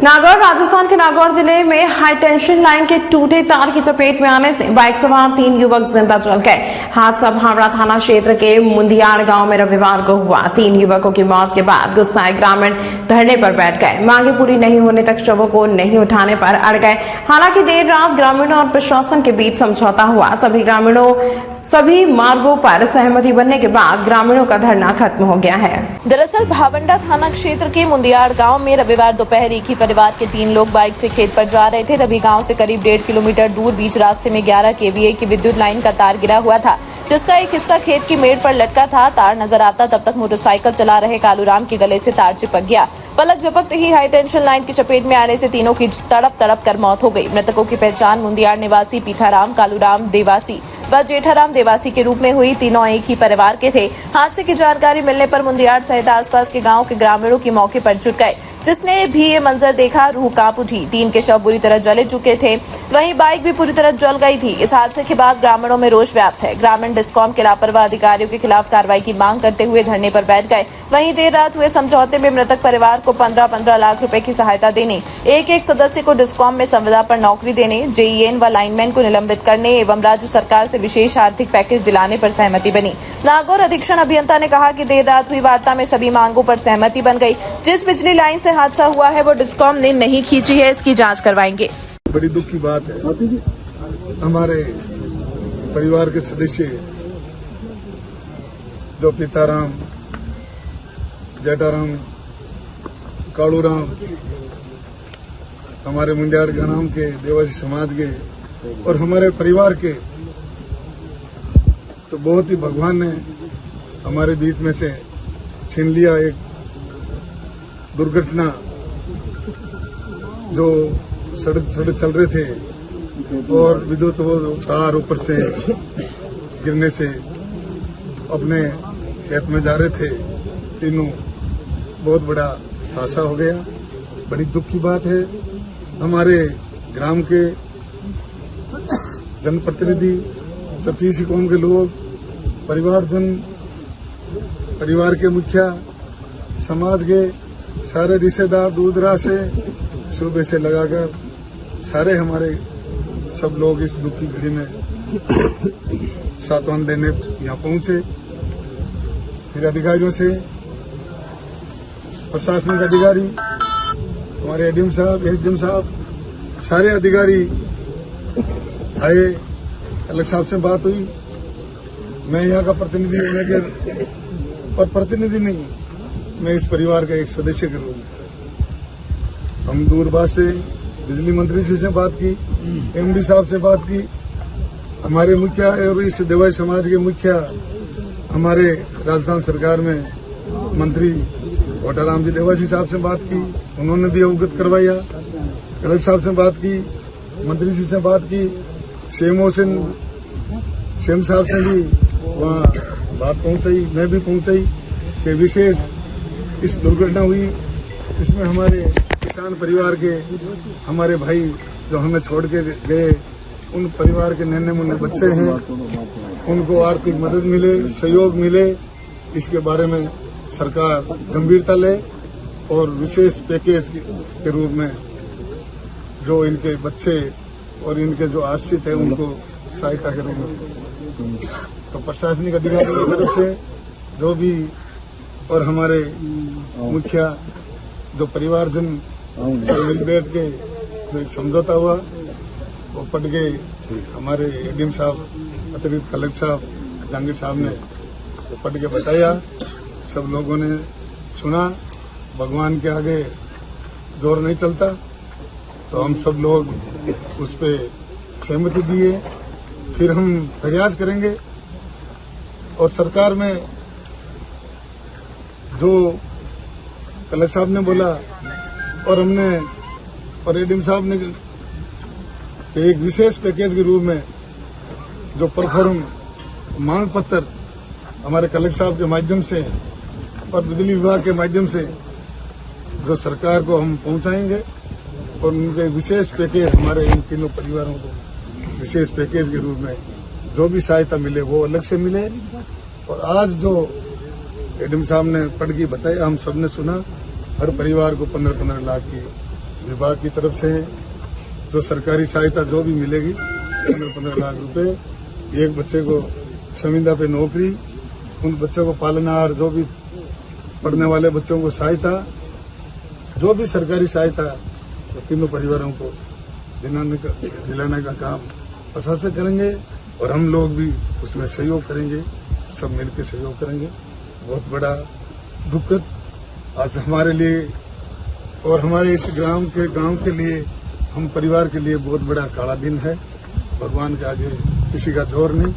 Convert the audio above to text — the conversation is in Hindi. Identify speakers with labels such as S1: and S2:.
S1: नागौर राजस्थान के नागौर जिले में हाई टेंशन लाइन के टूटे तार की चपेट में आने से बाइक सवार 3 युवक जिंदा जल गए। हादसा भावड़ा थाना क्षेत्र के मुंदियाड़ गांव में रविवार को हुआ। 3 युवकों की मौत के बाद गुस्साए ग्रामीण धरने पर बैठ गए। मांगे पूरी नहीं होने तक शवों को नहीं उठाने पर अड़ गए। हालांकि देर रात ग्रामीणों और प्रशासन के बीच समझौता हुआ। सभी मार्गों पर सहमति बनने के बाद ग्रामीणों का धरना खत्म हो गया है।
S2: दरअसल भावंडा थाना क्षेत्र के मुंदियाड़ गांव में रविवार दोपहर एक ही परिवार के 3 लोग बाइक से खेत पर जा रहे थे। तभी गांव से करीब 1.5 किलोमीटर दूर बीच रास्ते में 11 kVA की विद्युत लाइन का तार गिरा हुआ था, जिसका एक हिस्सा खेत की मेड़ पर लटका था। तार नजर आता तब तक मोटरसाइकिल चला रहे कालूराम के गले से तार चिपक गया। पलक झपकते ही हाई टेंशन लाइन की चपेट में आने से तीनों की तड़प कर मौत हो गई। मृतकों की पहचान मुंदियाड़ निवासी पीथाराम, कालूराम देवासी व जेठाराम देवासी के रूप में हुई। तीनों एक ही परिवार के थे। हादसे की जानकारी मिलने पर मुंदियाड़ सहित आसपास के गांव के ग्रामीणों की मौके पर जुट गए। जिसने भी ये मंजर देखा रूह कांप उठी। 3 के शव बुरी तरह जले चुके थे, वहीं बाइक भी पूरी तरह जल गई थी। इस हादसे के बाद ग्रामीणों में रोष व्याप्त है। ग्रामीण डिस्कॉम के लापरवाह अधिकारियों के खिलाफ कार्रवाई की मांग करते हुए धरने पर बैठ गए। वहीं देर रात हुए समझौते में मृतक परिवार को 15-15 लाख रुपए की सहायता देने, एक सदस्य को डिस्कॉम में संविदा पर नौकरी देने, जेईएन व लाइनमैन को निलंबित करने एवं राज्य सरकार से विशेष आर्थिक पैकेज दिलाने पर सहमति बनी। नागौर अधीक्षण अभियंता ने कहा कि देर रात हुई वार्ता में सभी मांगों पर सहमति बन गई। जिस बिजली लाइन से हादसा हुआ है वो डिस्कॉम ने नहीं खींची है, इसकी जांच करवाएंगे।
S3: बड़ी दुख की बात है, हमारे परिवार के सदस्य जो पीताराम, जेठाराम, कालूराम, हमारे मुंदियाड़ ग्राम के देवासी समाज के और हमारे परिवार के, तो बहुत ही भगवान ने हमारे बीच में से छीन लिया। एक दुर्घटना जो सड़क चल रहे थे और विद्युत तार ऊपर से गिरने से अपने खेत में जा रहे थे, तीनों, बहुत बड़ा हादसा हो गया। बड़ी दुख की बात है। हमारे ग्राम के जनप्रतिनिधि, छत्तीसी कौम के लोग, परिवारजन, परिवार के मुखिया, समाज के सारे रिश्तेदार दूर दराज से सुबह से लगाकर सारे हमारे सब लोग इस दुख की घड़ी में सांत्वना देने यहाँ पहुंचे। फिर अधिकारियों से, प्रशासनिक अधिकारी, हमारे एसडीएम साहब, सारे अधिकारी आए। कलेक्टर साहब से बात हुई। मैं यहाँ का प्रतिनिधि होने के, पर प्रतिनिधि नहीं, मैं इस परिवार का एक सदस्य के रूप में, हम दूरभाष से बिजली मंत्री से बात की, एमडी साहब से बात की, हमारे मुखिया और इस देवासी समाज के मुखिया, हमारे राजस्थान सरकार में मंत्री घोटाराम जी देवासी साहब से बात की, उन्होंने भी अवगत करवाया। कलेक्टर साहब से बात की, मंत्री जी से बात की, सीएम साहब से भी वहाँ बात पहुंचाई, मैं भी पहुंचाई कि विशेष इस दुर्घटना हुई, इसमें हमारे किसान परिवार के हमारे भाई जो हमें छोड़ के गए, उन परिवार के नन्हे मुन्ने बच्चे हैं, उनको आर्थिक मदद मिले, सहयोग मिले, इसके बारे में सरकार गंभीरता ले और विशेष पैकेज के रूप में जो इनके बच्चे और इनके जो आश्रित है उनको सहायता के रूप में, तो प्रशासनिक अधिकारियों की तरफ से जो भी और हमारे मुखिया जो परिवारजन सब मिल बैठ के जो एक समझौता हुआ वो पट गए। हमारे एडीएम साहब, अतिरिक्त कलेक्टर साहब, जहांगीर साहब ने पट के बताया, सब लोगों ने सुना। भगवान के आगे जोर नहीं चलता, तो हम सब लोग उस पर सहमति दिए। फिर हम प्रयास करेंगे और सरकार में जो कलेक्टर साहब ने बोला और हमने और एडीएम साहब ने एक विशेष पैकेज के रूप में जो परफॉर्म मांग पत्र हमारे कलेक्टर साहब के माध्यम से और बिजली विभाग के माध्यम से जो सरकार को हम पहुंचाएंगे और उनके विशेष पैकेज, हमारे इन तीनों परिवारों को विशेष पैकेज के रूप में जो भी सहायता मिले वो अलग से मिले। और आज जो एडीएम साहब ने पढ़ के बताया, हम सबने सुना, हर परिवार को 15-15 लाख की विभाग की तरफ से जो सरकारी सहायता जो भी मिलेगी 15 लाख रुपए, एक बच्चे को संविदा पे नौकरी, उन बच्चों को पालनहार, जो भी पढ़ने वाले बच्चों को सहायता, जो भी सरकारी सहायता तो तीनों परिवारों को दिलाने का काम प्रशासन करेंगे और हम लोग भी उसमें सहयोग करेंगे, सब मिलकर सहयोग करेंगे। बहुत बड़ा दुखद आज हमारे लिए और हमारे इस गांव के लिए, हम परिवार के लिए बहुत बड़ा काला दिन है। भगवान के आगे किसी का जोर नहीं।